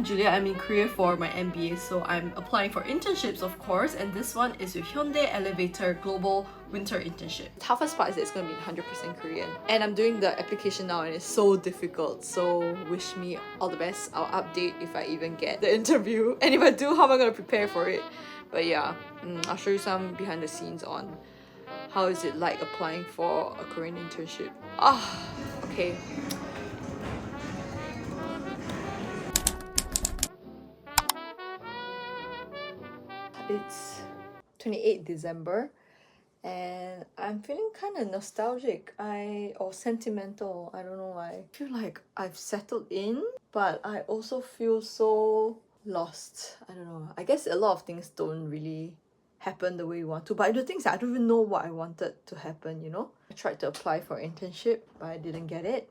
I'm Julia. I'm in Korea for my MBA, so I'm applying for internships, of course, and this one is with Hyundai Elevator Global Winter Internship. The toughest part is that it's going to be 100% Korean. And I'm doing the application now and it's so difficult, so wish me all the best. I'll update if I even get the interview, and if I do, how am I going to prepare for it? But yeah, I'll show you some behind the scenes on how is it like applying for a Korean internship. Okay. It's 28th December and I'm feeling kind of nostalgic or sentimental. I don't know why. I feel like I've settled in, but I also feel so lost. I don't know. I guess a lot of things don't really happen the way you want to, but I do things that I don't even know what I wanted to happen, you know? I tried to apply for an internship, but I didn't get it.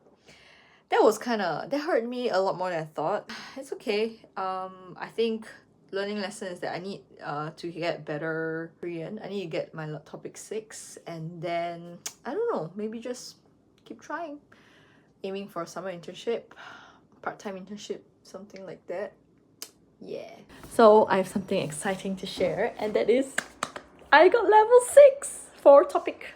That hurt me a lot more than I thought. It's okay. I think learning lesson is that I need to get better Korean. I need to get my topic 6, and then I don't know, maybe just keep trying. Aiming for a summer internship, part-time internship, something like that. Yeah. So I have something exciting to share, and that is I got level 6 for topic.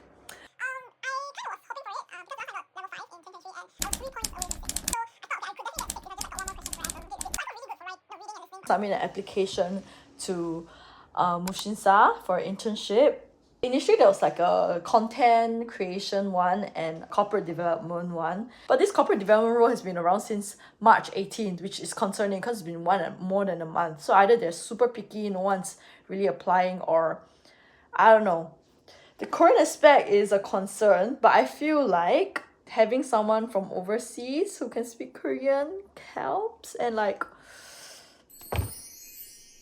Submit an application to Mushinsa for an internship. Initially there was like a content creation one and corporate development one, but this corporate development role has been around since March 18th, which is concerning because it's been more than a month. So either they're super picky, no one's really applying, or I don't know. The Korean aspect is a concern, but I feel like having someone from overseas who can speak Korean helps, and like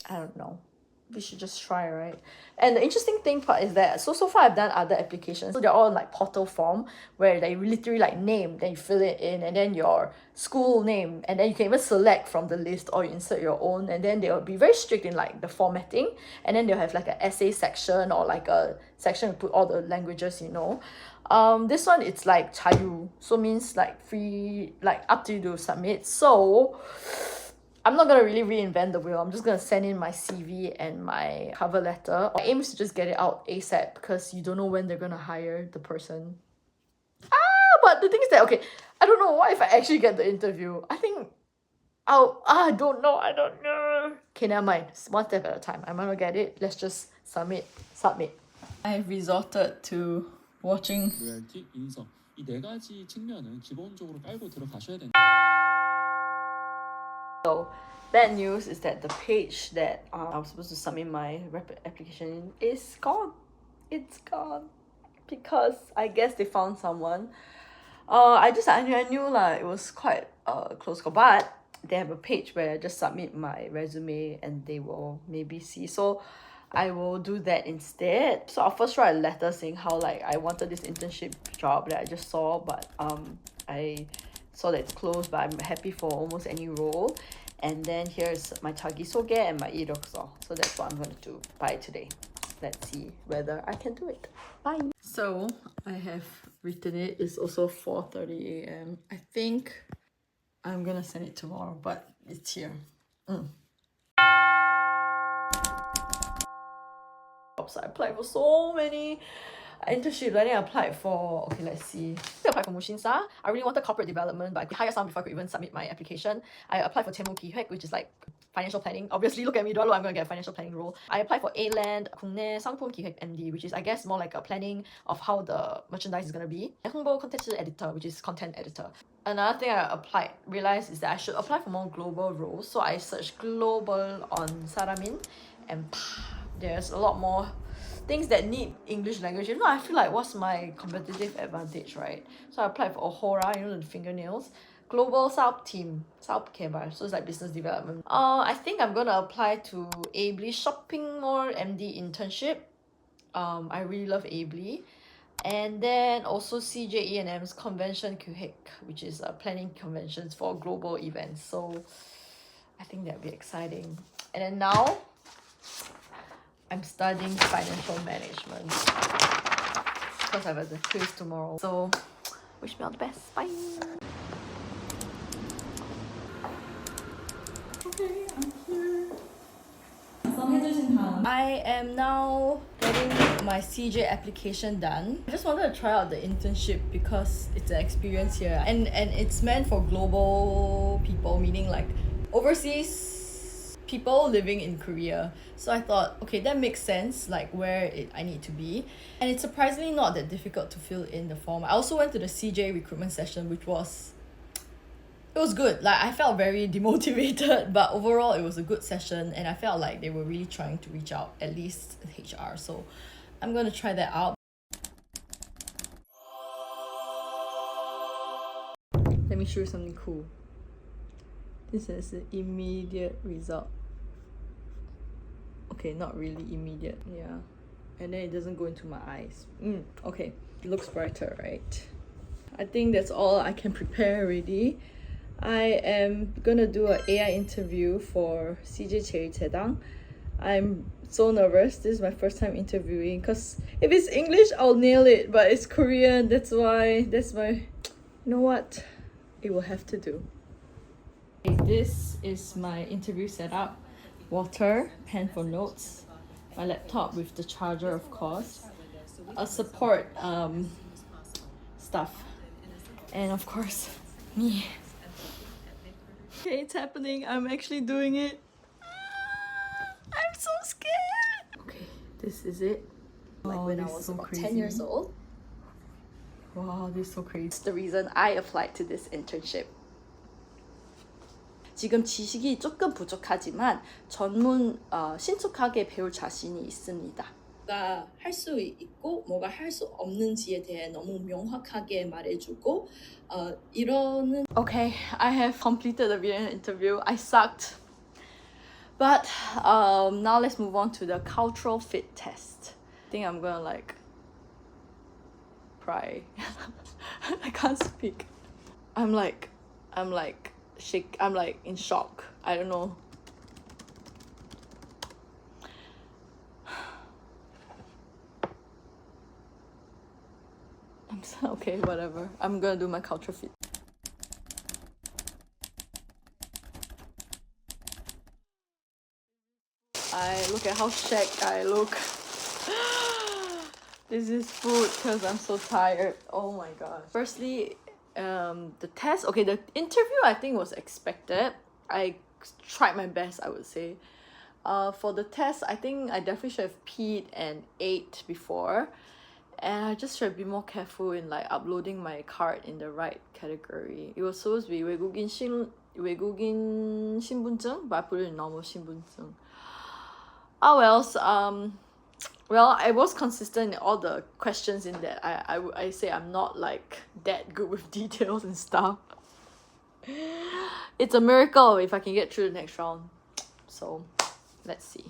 I don't know. We should just try, right? And the interesting part is that so far I've done other applications. So they're all in like portal form where they literally like name, then you fill it in, and then your school name, and then you can even select from the list or you insert your own, and then they'll be very strict in like the formatting, and then they'll have like an essay section or like a section to put all the languages, you know. This one it's like chayu, so means like free, like up to you to submit. So I'm not gonna really reinvent the wheel. I'm just gonna send in my CV and my cover letter. My aim is to just get it out ASAP because you don't know when they're gonna hire the person. But the thing is that, okay, I don't know. What if I actually get the interview? I think I don't know. Okay, never mind. One step at a time. I'm gonna get it. Let's just submit. I've resorted to watching. 로열티, 인성 이 네 가지 측면은 기본적으로 깔고 들어가셔야 된다. So bad news is that the page that I was supposed to submit my application in is gone. It's gone because I guess they found someone. I knew like it was quite close call, but they have a page where I just submit my resume and they will maybe see. So I will do that instead. So I'll first write a letter saying how like I wanted this internship job that I just saw, but I saw that it's closed, but I'm happy for almost any role. And then here's my 자기소개 and my 이력서. So that's what I'm going to do by today. Let's see whether I can do it. Bye. So I have written it. It's also 4:30 a.m. I think I'm going to send it tomorrow, but it's here. So I applied for so many internship. I think I applied for, okay, let's see. I applied for Mushinsa. I really wanted corporate development, but I could hire someone before I could even submit my application. I applied for Kihaek, which is like financial planning. Obviously, look at me, do I look I'm going to get a financial planning role. I applied for A-Land, 국내 상품 기획 MD, which is, I guess, more like a planning of how the merchandise is going to be. 홍보 content editor, which is content editor. Another thing I realized is that I should apply for more global roles. So I searched global on Saramin, and there's a lot more things that need English language. You know, I feel like what's my competitive advantage, right? So I applied for Ohora, you know, the fingernails. Global South team, South Kebar, so it's like business development. I think I'm gonna apply to Ably Shopping Mall MD internship. I really love Ably. And then also CJE&M's Convention QHIC, which is planning conventions for global events. So I think that'd be exciting. And then now I'm studying financial management because I have a quiz tomorrow. So wish me all the best. Bye. Okay. I am now getting my CJ application done. I just wanted to try out the internship because it's an experience here, and it's meant for global people, meaning like overseas people living in Korea. So I thought, okay, that makes sense, like where I need to be. And it's surprisingly not that difficult to fill in the form. I also went to the CJ recruitment session, which was good. Like, I felt very demotivated, but overall it was a good session, and I felt like they were really trying to reach out, at least HR. So I'm gonna try that out. Let me show you something cool. This is the immediate result. Okay, not really immediate, yeah. And then it doesn't go into my eyes. Okay, it looks brighter, right? I think that's all I can prepare already. I am gonna do an AI interview for CJ 제일제당. I'm so nervous. This is my first time interviewing, because if it's English, I'll nail it, but it's Korean. That's my, you know what? It will have to do. This is my interview setup. Water, pen for notes, my laptop with the charger, of course, a support stuff, and of course, me. Okay, it's happening. I'm actually doing it. I'm so scared. Okay, this is it. Like when I was so about 10 years old. Wow, this is so crazy. It's the reason I applied to this internship. 지금 지식이 조금 부족하지만 신속하게 배울 자신이 있습니다. 뭐가 할 수 있고 뭐가 할 수 없는지에 대해 너무 명확하게 말해주고 이러는. Okay, I have completed the video interview. I sucked. But now let's move on to the cultural fit test. I think I'm gonna like cry. I can't speak. I'm like in shock. I don't know. Okay, whatever. I'm gonna do my culture fit. Look at how shagged I look. This is food because I'm so tired. Oh my god. Firstly, the test. Okay, the interview I think was expected. I tried my best, I would say. For the test, I think I definitely should have peed and ate before. And I just should be more careful in like uploading my card in the right category. It was supposed to be 외국인 신분증, but I put it in normal 신분증. Oh well, I was consistent in all the questions in that. I say I'm not like that good with details and stuff. It's a miracle if I can get through the next round. So let's see.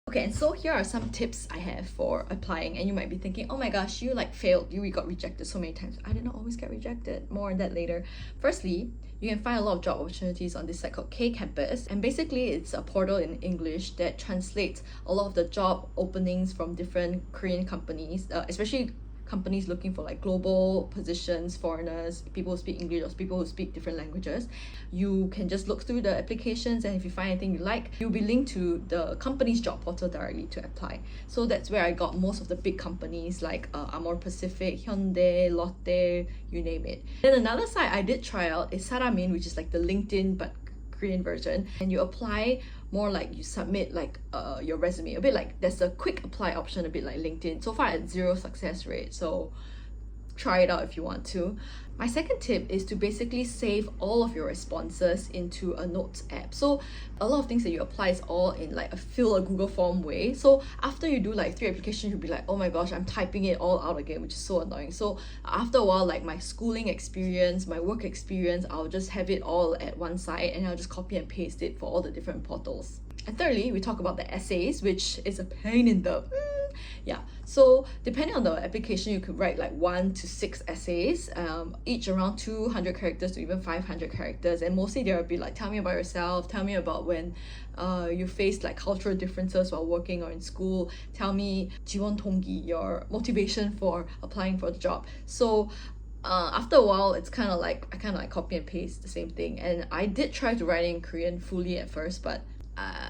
Okay, and so here are some tips I have for applying, and you might be thinking, oh my gosh, you like failed, you got rejected so many times. I did not always get rejected. More on that later. Firstly, you can find a lot of job opportunities on this site called K Campus, and basically it's a portal in English that translates a lot of the job openings from different Korean companies, especially companies looking for like global positions, foreigners, people who speak English or people who speak different languages. You can just look through the applications, and if you find anything you like, you'll be linked to the company's job portal directly to apply. So that's where I got most of the big companies like Amor Pacific, Hyundai, Lotte, you name it. Then another site I did try out is Saramin, which is like the LinkedIn but Korean version, and you apply more like you submit like your resume, a bit like there's a quick apply option, a bit like LinkedIn. So far it's 0 success rate, so try it out if you want to. My second tip is to basically save all of your responses into a notes app. So a lot of things that you apply is all in like fill a Google form way. So after you do like 3 applications, you'll be like, oh my gosh, I'm typing it all out again, which is so annoying. So after a while, like my schooling experience, my work experience, I'll just have it all at one site, and I'll just copy and paste it for all the different portals. And thirdly, we talk about the essays, which is a pain in the yeah. So depending on the application, you could write like 1 to 6 essays, each around 200 characters to even 500 characters, and mostly there will be like, tell me about yourself, tell me about when you faced like cultural differences while working or in school, tell me 지원 동기, your motivation for applying for the job. So after a while, it's kind of like I kind of like copy and paste the same thing. And I did try to write in Korean fully at first, but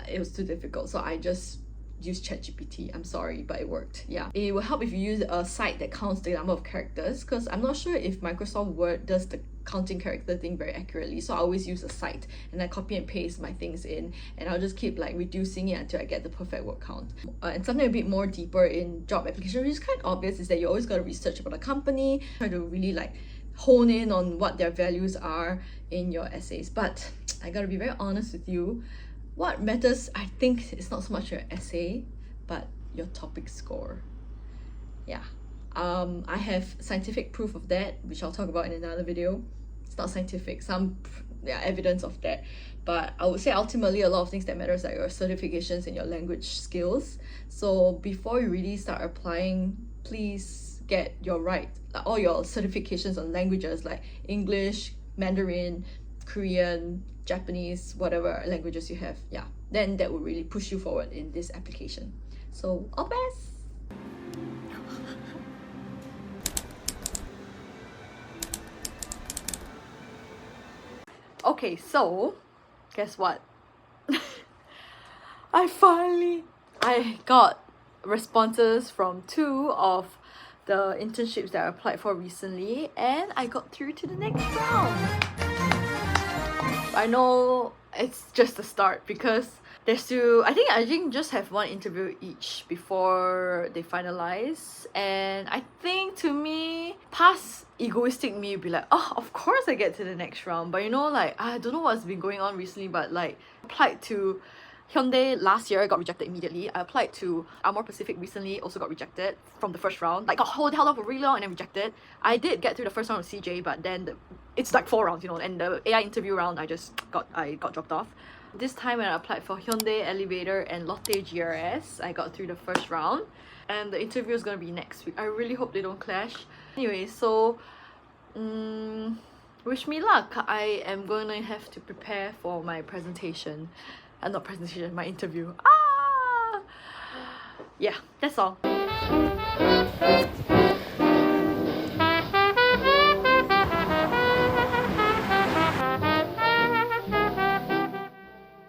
it was too difficult, so I just use ChatGPT. I'm sorry, but it worked. Yeah, it will help if you use a site that counts the number of characters, because I'm not sure if Microsoft Word does the counting character thing very accurately. So I always use a site and I copy and paste my things in, and I'll just keep like reducing it until I get the perfect word count. And something a bit more deeper in job application, which is kind of obvious, is that you always got to research about a company, try to really like hone in on what their values are in your essays. But I gotta be very honest with you, what matters, I think, is not so much your essay, but your topic score. Yeah. I have scientific proof of that, which I'll talk about in another video. It's not scientific, some evidence of that. But I would say ultimately a lot of things that matters are your certifications and your language skills. So before you really start applying, please get all your certifications on languages like English, Mandarin, Korean, Japanese, whatever languages you have. Yeah, then that will really push you forward in this application. So all best. Okay, so guess what? I got responses from 2 of the internships that I applied for recently, and I got through to the next round. I know it's just the start, because there's still, I think just have 1 interview each before they finalize. And I think, to me, past egoistic me would be like, oh, of course I get to the next round. But you know, like, I don't know what's been going on recently, but like, applied to Hyundai last year, got rejected immediately. I applied to Amor Pacific recently, also got rejected from the first round. Like, got held up for really long and then rejected. I did get through the first round with CJ, but then it's like 4 rounds, you know, and the AI interview round, I got dropped off. This time when I applied for Hyundai Elevator and Lotte GRS, I got through the first round, and the interview is gonna be next week. I really hope they don't clash. Anyway, so wish me luck. I am gonna have to prepare for my presentation. Not presentation, my interview. Yeah, that's all.